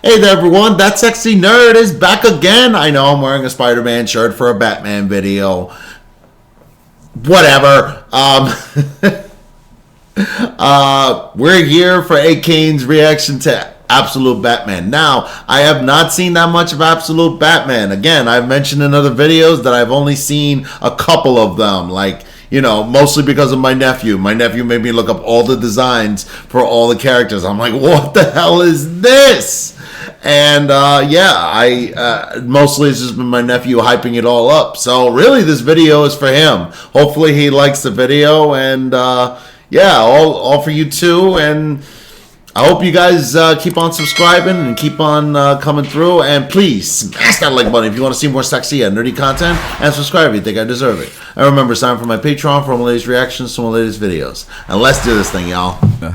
Hey there everyone, that sexy nerd is back again. I know I'm wearing a Spider-Man shirt for a Batman video. Whatever. We're here for Akain's reaction to Absolute Batman. Now, I have not seen that much of Absolute Batman. Again, I've mentioned in other videos that I've only seen a couple of them, like, you know, mostly because of my nephew. My nephew made me look up all the designs for all the characters. I'm like, what the hell is this? And mostly it's just been my nephew hyping it all up. So really, this video is for him. Hopefully he likes the video, and all for you too. And I hope you guys keep on subscribing and keep on coming through. And please smash that like button if you want to see more sexy and nerdy content, and subscribe if you think I deserve it. And remember, sign up for my Patreon for my latest reactions to my latest videos. And let's do this thing, y'all. So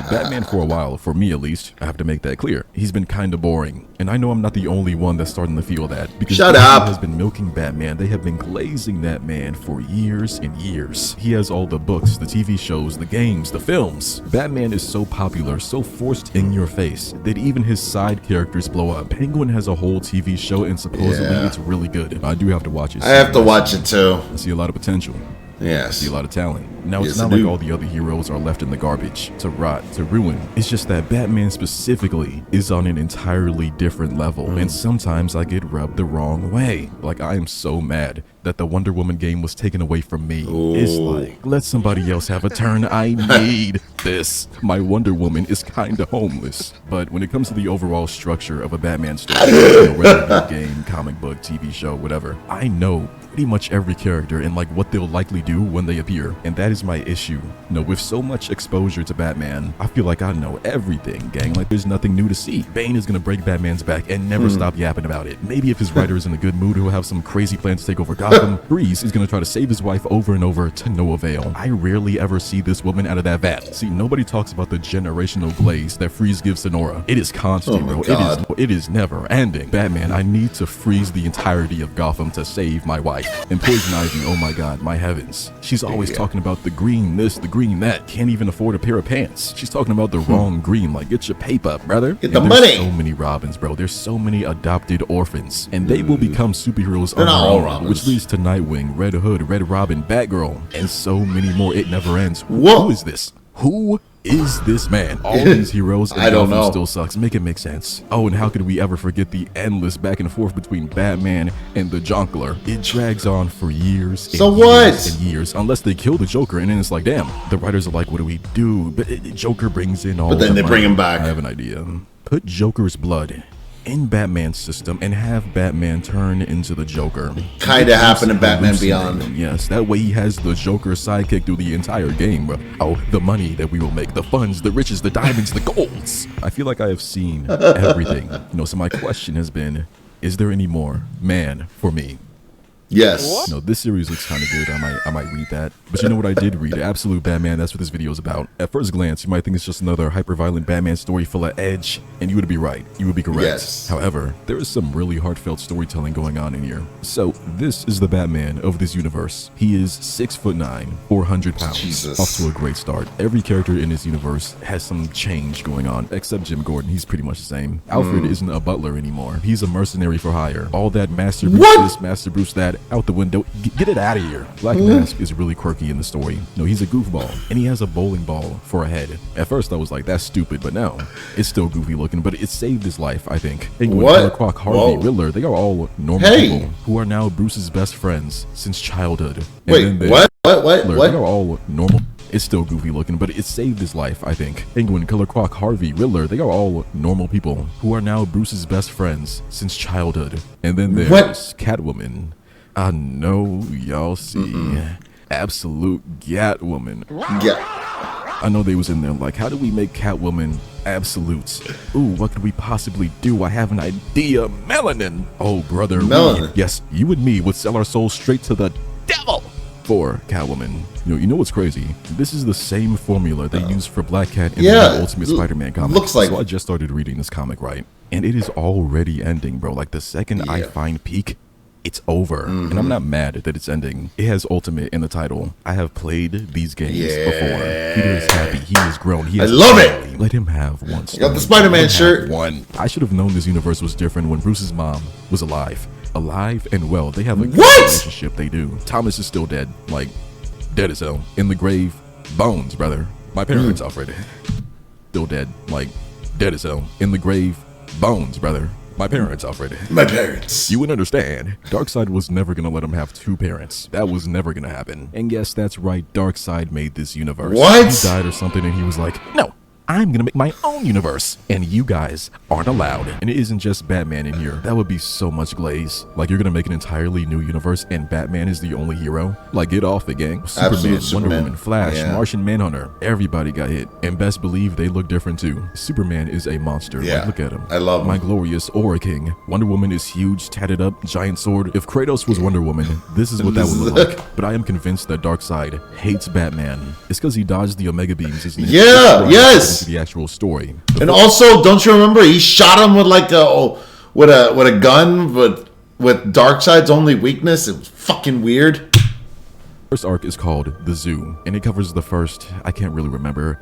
Batman, for a while, for me at least, I have to make that clear, he's been kind of boring. And I know I'm not the only one that's starting to feel that, because Shut up has been milking Batman. They have been glazing that man for years and years. He has all the books, the TV shows, the games, the films. Batman is so popular, so forced in your face, that even his side characters blow up. Penguin has a whole TV show, and supposedly it's really good. I do have to watch it. I have to watch it too. I see a lot of potential. Yes. I see a lot of talent. Now, Yes, it's not like all the other heroes are left in the garbage, to rot, to ruin. It's just that Batman specifically is on an entirely different level, and sometimes I get rubbed the wrong way. Like, I am so mad that the Wonder Woman game was taken away from me. Ooh. It's like, let somebody else have a turn. I need this. My Wonder Woman is kinda homeless. But when it comes to the overall structure of a Batman story, whether game, comic book, TV show, whatever, I know pretty much every character and like what they'll likely do when they appear, and that is my issue. You know, with so much exposure to Batman, I feel like I know everything, gang. Like, there's nothing new to see. Bane is gonna break Batman's back and never stop yapping about it. Maybe if his writer is in a good mood, he'll have some crazy plan to take over Gotham. Freeze is gonna try to save his wife over and over to no avail. I rarely ever see this woman out of that vat. See, nobody talks about the generational glaze that Freeze gives to Nora. It is constant, bro. It is never ending. Batman, I need to freeze the entirety of Gotham to save my wife. And Poison Ivy, oh my god, my heavens. She's always talking about the green this, the green that. Can't even afford a pair of pants. She's talking about the wrong green. Like, get your paper, brother. Get the money. There's so many Robins, bro. There's so many adopted orphans. And they will become superheroes They're on not their all own, Robins. which leads to Nightwing, Red Hood, Red Robin, Batgirl, and so many more. It never ends. Whoa. Who is this? Who is this man? All these heroes and I don't know. still sucks. Make it make sense. Oh, and how could we ever forget the endless back and forth between Batman and the Jonkler? It drags on for years and So years what? and years, unless they kill the Joker, and then it's like, damn, the writers are like, what do we do? But Joker brings in all But then the they bring money. him back. I have an idea. Put Joker's blood in Batman's system and have Batman turn into the Joker. Kinda happened in Batman Hallucinate Beyond. him. Yes, that way he has the Joker sidekick through the entire game, bro. Oh, the money that we will make, the funds, the riches, the diamonds, the golds. I feel like I have seen everything. You know, so my question has been, is there any more man for me? Yes. You know, this series looks kind of good. I might read that. But you know what I did read? Absolute Batman, that's what this video is about. At first glance, you might think it's just another hyper-violent Batman story full of edge, and you would be right. You would be correct. Yes. However, there is some really heartfelt storytelling going on in here. So, this is the Batman of this universe. He is 6'9", 400 pounds. Jesus. Off to a great start. Every character in this universe has some change going on, except Jim Gordon. He's pretty much the same. Alfred isn't a butler anymore. He's a mercenary for hire. All that Master Bruce this, Master Bruce that, out the window. Get it out of here. Black Mask is really quirky in the story. No, he's a goofball, and he has a bowling ball for a head. At first, I was like, that's stupid, but no, it's still goofy looking, but it saved his life, I think. Penguin, Killer Croc, Harvey, Riddler, they are all normal people who are now Bruce's best friends since childhood. And Wait, what? They are all normal. It's still goofy looking, but it saved his life, I think. Penguin, Killer Croc, Harvey, Riddler, they are all normal people who are now Bruce's best friends since childhood. And then there's Catwoman. I know y'all see Absolute Catwoman. Yeah. I know they was in there like, how do we make Catwoman absolute? Ooh, what could we possibly do? I have an idea. Melanin. Oh, brother. Melanin. Yes, you and me would sell our souls straight to the devil for Catwoman. You know what's crazy? This is the same formula they used for Black Cat in the Ultimate Spider-Man comic. Looks like. So I just started reading this comic, right? And it is already ending, bro. Like, the second I find Peak, It's over. And I'm not mad that it's ending. It has Ultimate in the title. I have played these games before. Peter is happy. He is grown. He has I love it. Let him have one. Got the Spider-Man shirt. One. I should have known this universe was different when Bruce's mom was alive. Alive and well. They have a good relationship. They do. Thomas is still dead. Like, dead as hell. In the grave. Bones, brother. My parents, Alfred. Still dead. Like, dead as hell. In the grave. Bones, brother. My parents, Alfred. My parents. You would understand. Darkseid was never gonna let him have two parents. That was never gonna happen. And yes, that's right. Darkseid made this universe. What? He died or something, and he was like, no, I'm gonna make my own universe, and you guys aren't allowed. And it isn't just Batman in here. That would be so much glaze. Like, you're gonna make an entirely new universe, and Batman is the only hero? Like, get off the gang. Superman, Wonder Woman, Flash, Martian Manhunter. Everybody got hit. And best believe they look different too. Superman is a monster. Yeah. Like, look at him. I love him. My glorious Aura King. Wonder Woman is huge, tatted up, giant sword. If Kratos was Wonder Woman, this is what that would look like. But I am convinced that Darkseid hates Batman. It's because he dodged the Omega beams, isn't it? Yeah, yes. The actual story. And also, don't you remember he shot him with like with a gun, but with Darkseid's only weakness? It was fucking weird. First arc is called The Zoo, and it covers the first, I can't really remember,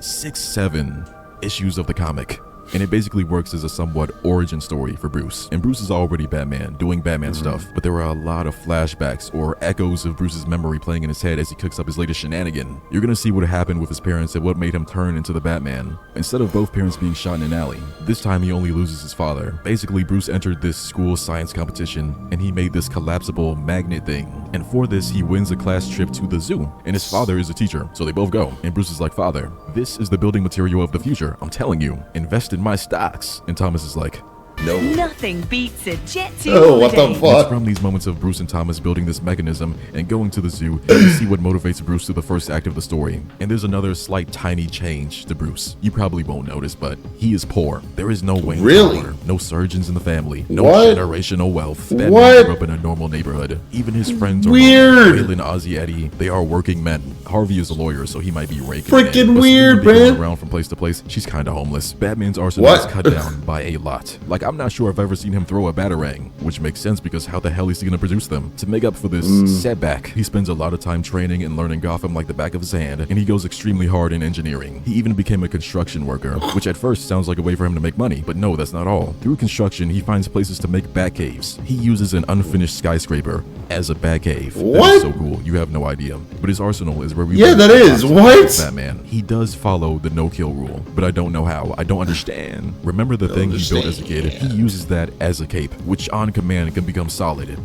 6, 7 issues of the comic. And it basically works as a somewhat origin story for Bruce. And Bruce is already Batman, doing Batman stuff, but there are a lot of flashbacks or echoes of Bruce's memory playing in his head as he cooks up his latest shenanigan. You're gonna see what happened with his parents and what made him turn into the Batman. Instead of both parents being shot in an alley, this time he only loses his father. Basically, Bruce entered this school science competition, and he made this collapsible magnet thing. And for this, he wins a class trip to the zoo, and his father is a teacher, so they both go. And Bruce is like, father, this is the building material of the future. I'm telling you, invest in my stocks. And Thomas is like, no. Nothing beats a jet-to Oh, what the holiday. fuck? It's from these moments of Bruce and Thomas building this mechanism and going to the zoo, you see what motivates Bruce through the first act of the story. And there's another slight tiny change to Bruce. You probably won't notice, but he is poor. There is no Wayne Really? Tower, no surgeons in the family, no What? generational wealth. Batman What? grew up in a normal neighborhood. Even his friends are Weird. Waylon, Ozzy, Eddie, they are working men. Harvey is a lawyer, so he might be raking Freaking in. But weird, Selena being man. around from place to place, she's kind of homeless. Batman's arsenal What? is cut down by a lot. Like, I'm not sure I've ever seen him throw a batarang, which makes sense because how the hell is he gonna produce them? To make up for this setback, he spends a lot of time training and learning Gotham like the back of his hand, and he goes extremely hard in engineering. He even became a construction worker, which at first sounds like a way for him to make money, but no, that's not all. Through construction, he finds places to make Batcaves. He uses an unfinished skyscraper as a Batcave. That What? is so cool, you have no idea. But his arsenal is where we Yeah, learn that the is. concept What? of Batman. He does follow the no-kill rule, but I don't know how. I don't understand. Remember the thing he built as a kid? He uses that as a cape, which on command can become solid.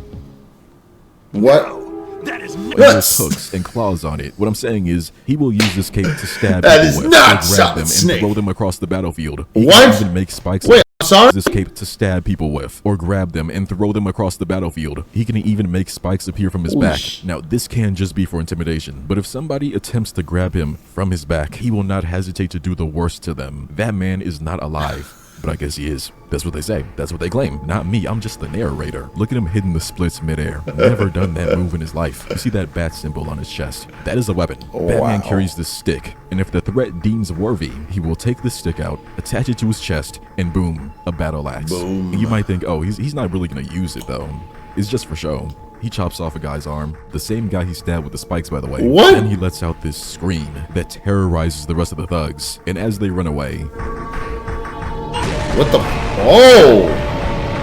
What? But there's hooks and claws on it. What I'm saying is, he will use this cape to stab That people is with, not or grab Solid them and Snake. throw them across the battlefield. He What? can even make spikes. Wait, I'm sorry? This cape to stab people with, or grab them and throw them across the battlefield. He can even make spikes appear from his back. Now, this can just be for intimidation, but if somebody attempts to grab him from his back, he will not hesitate to do the worst to them. That man is not alive. But I guess he is. That's what they say. That's what they claim. Not me. I'm just the narrator. Look at him hitting the splits midair. Never done that move in his life. You see that bat symbol on his chest? That is a weapon. Batman carries this stick, and if the threat deems worthy, he will take the stick out, attach it to his chest, and boom, a battle axe. Boom. And you might think, oh, he's not really gonna use it though. It's just for show. He chops off a guy's arm. The same guy he stabbed with the spikes, by the way. What? Then he lets out this scream that terrorizes the rest of the thugs. And as they run away, What the? Oh!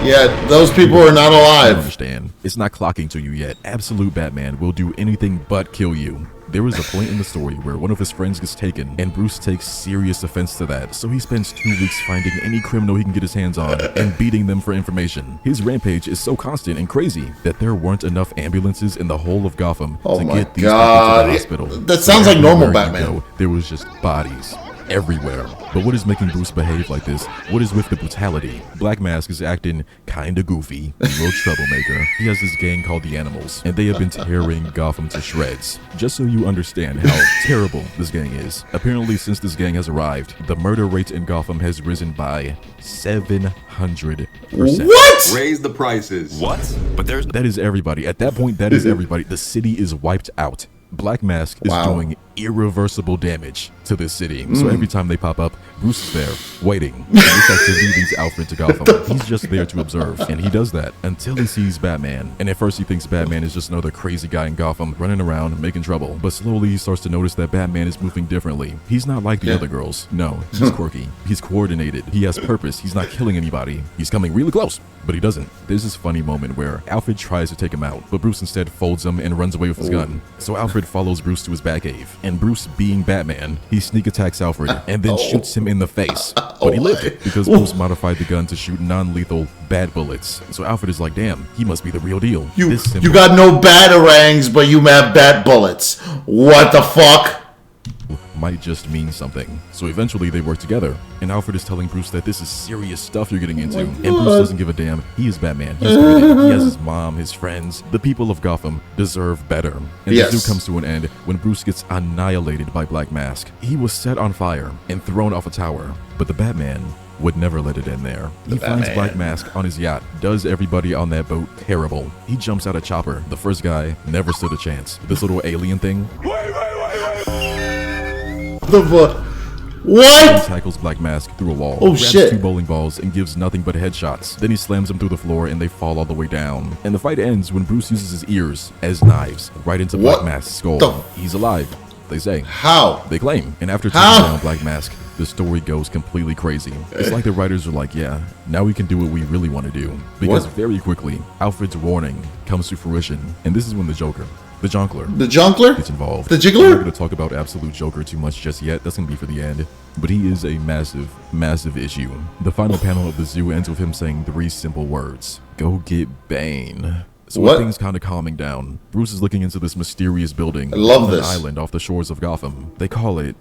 Yeah, those people are not I alive. understand. It's not clocking to you yet. Absolute Batman will do anything but kill you. There is a point in the story where one of his friends gets taken, and Bruce takes serious offense to that, so he spends 2 weeks finding any criminal he can get his hands on and beating them for information. His rampage is so constant and crazy that there weren't enough ambulances in the whole of Gotham Oh to my get these God. people to the hospital. That sounds like normal Everywhere you Batman. go, there was just bodies everywhere. But what is making Bruce behave like this? What is with the brutality? Black Mask is acting kinda goofy, a little troublemaker. He has this gang called the Animals, and they have been tearing Gotham to shreds. Just so you understand how terrible this gang is. Apparently, since this gang has arrived, the murder rate in Gotham has risen by 700%. What? Raise the prices. What? But there's That is everybody. At that point, that is everybody. The city is wiped out. Black Mask is Wow. doing irreversible damage to this city. So every time they pop up, Bruce is there, waiting. And this activity leads Alfred to Gotham. He's just there to observe, and he does that until he sees Batman. And at first he thinks Batman is just another crazy guy in Gotham, running around, making trouble. But slowly he starts to notice that Batman is moving differently. He's not like the other girls. No, he's quirky. He's coordinated. He has purpose. He's not killing anybody. He's coming really close, but he doesn't. There's this funny moment where Alfred tries to take him out, but Bruce instead folds him and runs away with his gun. So Alfred follows Bruce to his Batcave, and Bruce, being Batman, he sneak attacks Alfred and then shoots him in the face. But he lived because Bruce modified the gun to shoot non-lethal bad bullets. So Alfred is like, damn, he must be the real deal. You got no batarangs, but you have bat bullets. What the fuck? Might just mean something. So eventually they work together, and Alfred is telling Bruce that this is serious stuff you're getting into. And Bruce doesn't give a damn. He is Batman. He's committed. He has his mom, his friends. The people of Gotham deserve better. And the zoo comes to an end when Bruce gets annihilated by Black Mask. He was set on fire and thrown off a tower, but the Batman would never let it end there. He finds Black Mask on his yacht, does everybody on that boat terrible. He jumps out a chopper. The first guy never stood a chance. This little alien thing. The fuck? What? He tackles Black Mask through a wall, oh grabs shit, 2 bowling balls and gives nothing but headshots. Then he slams them through the floor and they fall all the way down. And the fight ends when Bruce uses his ears as knives right into Black Mask's skull. He's alive, they say. How? They claim. And after taking down Black Mask, the story goes completely crazy. It's like the writers are like, yeah, now we can do what we really want to do. Because very quickly, Alfred's warning comes to fruition. And this is when the Joker, the Jonkler gets involved. The Jiggler? I'm not going to talk about Absolute Joker too much just yet. That's going to be for the end. But he is a massive, massive issue. The final panel of the zoo ends with him saying 3 simple words. Go get Bane. So when things kind of calming down, Bruce is looking into this mysterious building on an island off the shores of Gotham. They call it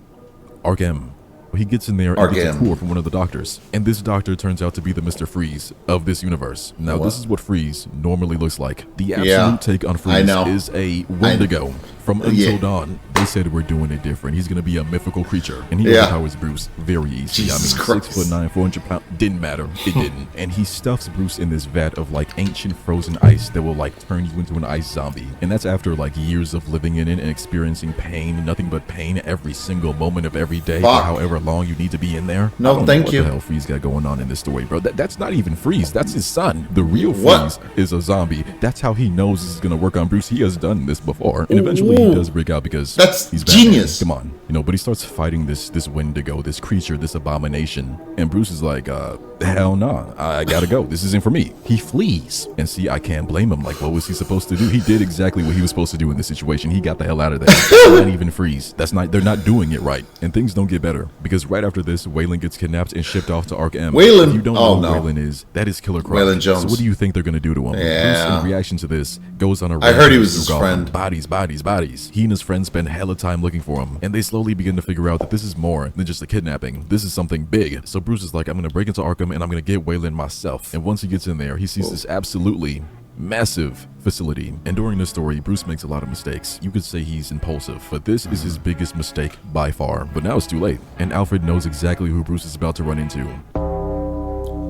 Arkham. He gets in there and gets a tour from one of the doctors. And this doctor turns out to be the Mr. Freeze of this universe. Now, this is what Freeze normally looks like. The absolute take on Freeze is a Wendigo from Until Dawn. They said we're doing it different. He's going to be a mythical creature. And he overpowers Bruce very easy. Jesus I mean, 6'9", 400 pounds. Didn't matter. It didn't. And he stuffs Bruce in this vat of like ancient frozen ice that will like turn you into an ice zombie. And that's after like years of living in it and experiencing pain, nothing but pain every single moment of every day for however long you need to be in there. No, thank you. What the hell Freeze got going on in this story, bro? That's not even Freeze. That's his son. The real Freeze is a zombie. That's how he knows this is going to work on Bruce. He has done this before. And eventually he does break out because he's genius. Come on. You know, but he starts fighting this Wendigo, this creature, this abomination. And Bruce is like, hell no, I gotta go. This isn't for me. He flees. And see, I can't blame him. Like, what was he supposed to do? He did exactly what he was supposed to do in this situation. He got the hell out of there. Not even Freeze. They're not doing it right. And things don't get better. Because right after this, Waylon gets kidnapped and shipped off to Arkham. Waylon? If you don't know who Waylon is, that is Killer Croc. Waylon Jones. So what do you think they're gonna do to him? Yeah. Bruce, in reaction to this, goes on a I heard he was his friend. Bodies. He and his friends spend hella time looking for him. And they slowly begin to figure out that this is more than just a kidnapping. This is something big. So Bruce is like, I'm gonna break into Arkham and I'm gonna get Waylon myself. And once he gets in there, he sees this absolutely massive facility. And during this story, Bruce makes a lot of mistakes. You could say he's impulsive, but this is his biggest mistake by far. But now it's too late. And Alfred knows exactly who Bruce is about to run into.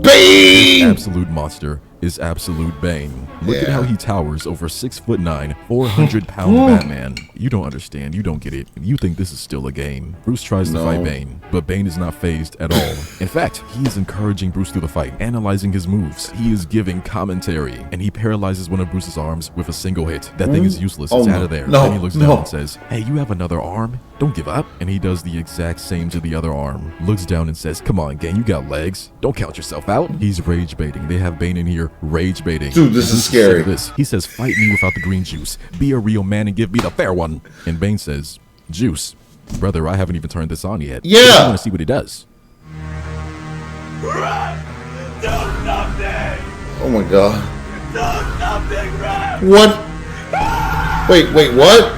Bane! This absolute monster is Absolute Bane. Look at how he towers over 6'9", 400-pound Batman. You don't understand. You don't get it. You think this is still a game. Bruce tries to fight Bane, but Bane is not phased at all. In fact, he is encouraging Bruce through the fight, analyzing his moves. He is giving commentary, and he paralyzes one of Bruce's arms with a single hit. That thing is useless. It's out of there. Then he looks down and says, hey, you have another arm? Don't give up. And he does the exact same to the other arm. Looks down and says, come on, gang, you got legs. Don't count yourself out. He's rage baiting. They have Bane in here rage baiting. Dude, this is scary. He says, fight me without the green juice. Be a real man and give me the fair one. And Bane says, juice. Brother, I haven't even turned this on yet. Yeah. I want to see what he does. Oh my god. What? Wait, what?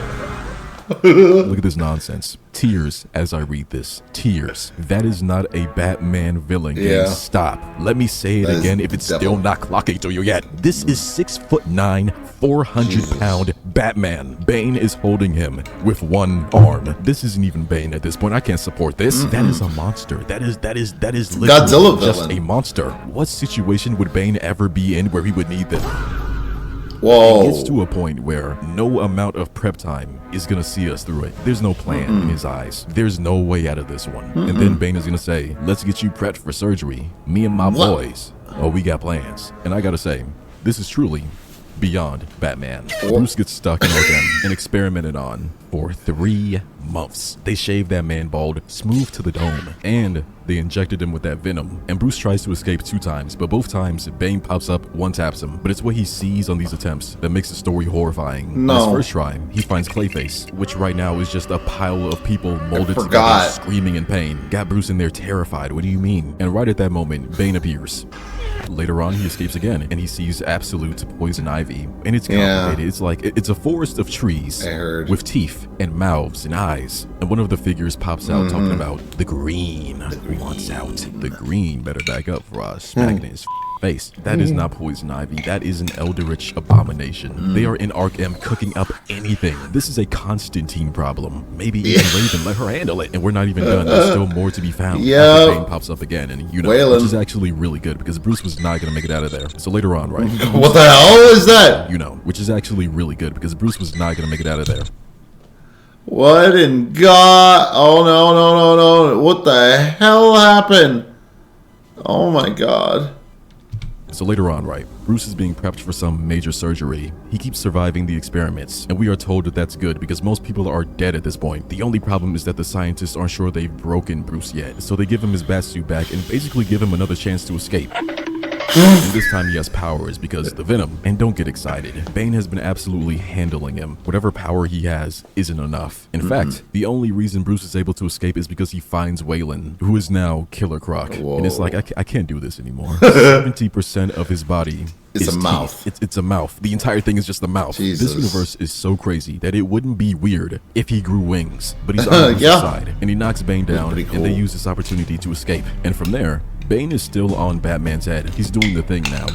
Look at this nonsense. Tears as I read this. Tears. That is not a Batman villain. Yeah. Stop. Let me say it again if it's still not clocking to you yet. This is 6'9", 400-pound Batman. Bane is holding him with one arm. This isn't even Bane at this point. I can't support this. That is a monster. That is literally Godzilla just villain. a monster. What situation would Bane ever be in where he would need them? Whoa. It gets to a point where no amount of prep time is gonna see us through it. There's no plan in his eyes. There's no way out of this one. And then Bane is gonna say, let's get you prepped for surgery. Me and my boys. Oh, we got plans. And I gotta say, this is truly beyond Batman. Bruce gets stuck in Arkham and experimented on for 3 months. They shaved that man bald, smooth to the dome, and they injected him with that venom. And Bruce tries to escape 2 times, but both times Bane pops up, one taps him. But it's what he sees on these attempts that makes the story horrifying. No. On his first try, he finds Clayface, which right now is just a pile of people molded together, screaming in pain. Got Bruce in there terrified. What do you mean? And right at that moment, Bane appears. Later on, he escapes again, and he sees absolute poison ivy. And it's complicated. It's like, it's a forest of trees with teeth and mouths and eyes. And one of the figures pops out talking about the green wants out. The green better back up for us, smacking his face. That is not poison ivy. That is an eldritch abomination. They are in Arkham cooking up anything. This is a Constantine problem. Maybe even Raven let her handle it. And we're not even done. There's still more to be found. After Bane pops up again, and you know, which is actually really good because Bruce was not gonna make it out of there. So later on, right? What the hell is that? You know, which is actually really good because Bruce was not gonna make it out of there. What in God? Oh no. What the hell happened? Oh my God. So later on, right, Bruce is being prepped for some major surgery. He keeps surviving the experiments, and we are told that that's good because most people are dead at this point. The only problem is that the scientists aren't sure they've broken Bruce yet, so they give him his bat suit back and basically give him another chance to escape. And this time he has powers because the venom. And don't get excited. Bane has been absolutely handling him. Whatever power he has isn't enough. In fact, the only reason Bruce is able to escape is because he finds Waylon, who is now Killer Croc. And it's like, I can't do this anymore. 70% of his body is a mouth. It's a mouth. The entire thing is just a mouth. This universe is so crazy that it wouldn't be weird if he grew wings. But he's on the side, and he knocks Bane down, and they use this opportunity to escape. And from there, Bane is still on Batman's head. He's doing the thing now,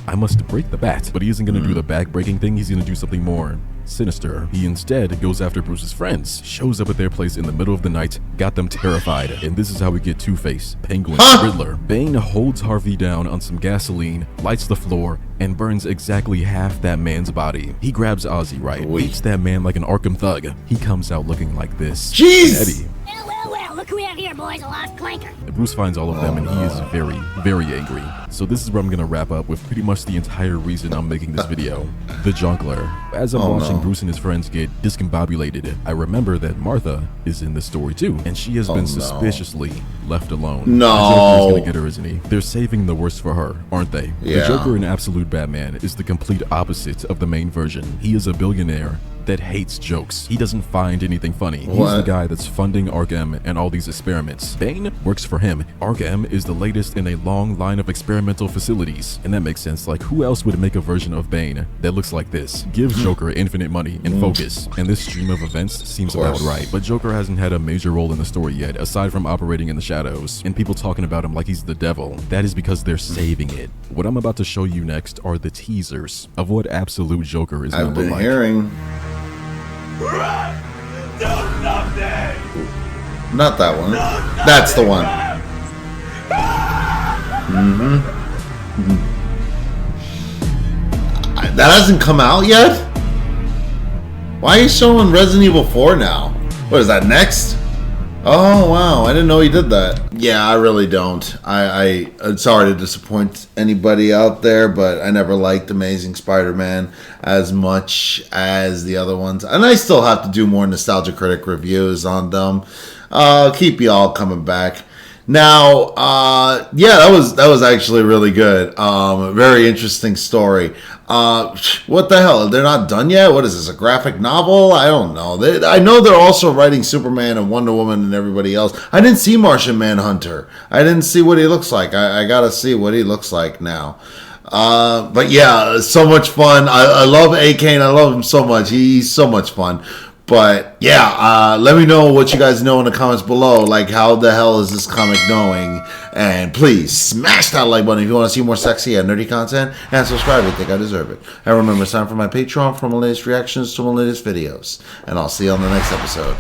I must break the bat. But he isn't going to do the back-breaking thing. He's going to do something more sinister. He instead goes after Bruce's friends, shows up at their place in the middle of the night, got them terrified. And this is how we get Two-Face, Penguin, Riddler. Bane holds Harvey down on some gasoline, lights the floor, and burns exactly half that man's body. He grabs Ozzy, right? Beats that man like an Arkham thug. He comes out looking like this. Jeez! Eddie. Well, look who we have here, boys. A lost clanker. Bruce finds all of them, and he is very, very angry. So this is where I'm gonna wrap up with pretty much the entire reason I'm making this video. The Juggler. As I'm watching Bruce and his friends get discombobulated, I remember that Martha is in this story too, and she has been suspiciously left alone. The Joker is gonna get her, isn't he? They're saving the worst for her, aren't they? The Joker in Absolute Batman is the complete opposite of the main version. He is a billionaire that hates jokes. He doesn't find anything funny. He's the guy that's funding Arkham and all these experiments. Bane works for him. Arkham is the latest in a long line of experimental facilities. And that makes sense. Like, who else would make a version of Bane that looks like this? Give Joker infinite money and focus. And this stream of events seems about right. But Joker hasn't had a major role in the story yet, aside from operating in the shadows. And people talking about him like he's the devil. That is because they're saving it. What I'm about to show you next are the teasers of what Absolute Joker is gonna look like. I've been hearing. Not that one. That's the one. That hasn't come out yet? Why are you showing Resident Evil 4 now? What is that, next? Oh, wow. I didn't know he did that. Yeah, I really don't. I'm sorry to disappoint anybody out there, but I never liked Amazing Spider-Man as much as the other ones. And I still have to do more Nostalgia Critic reviews on them. Keep y'all coming back. Now, yeah, that was actually really good. Very interesting story. What the hell? They're not done yet? What is this, a graphic novel? I don't know. I know they're also writing Superman and Wonder Woman and everybody else. I didn't see Martian Manhunter. I didn't see what he looks like. I gotta see what he looks like now. But yeah, so much fun. I love Akain. I love him so much. He's so much fun. But yeah, let me know what you guys know in the comments below. Like, how the hell is this comic going? And please smash that like button if you want to see more sexy and nerdy content. And subscribe if you think I deserve it. And remember, it's time for my Patreon for my latest reactions to my latest videos. And I'll see you on the next episode.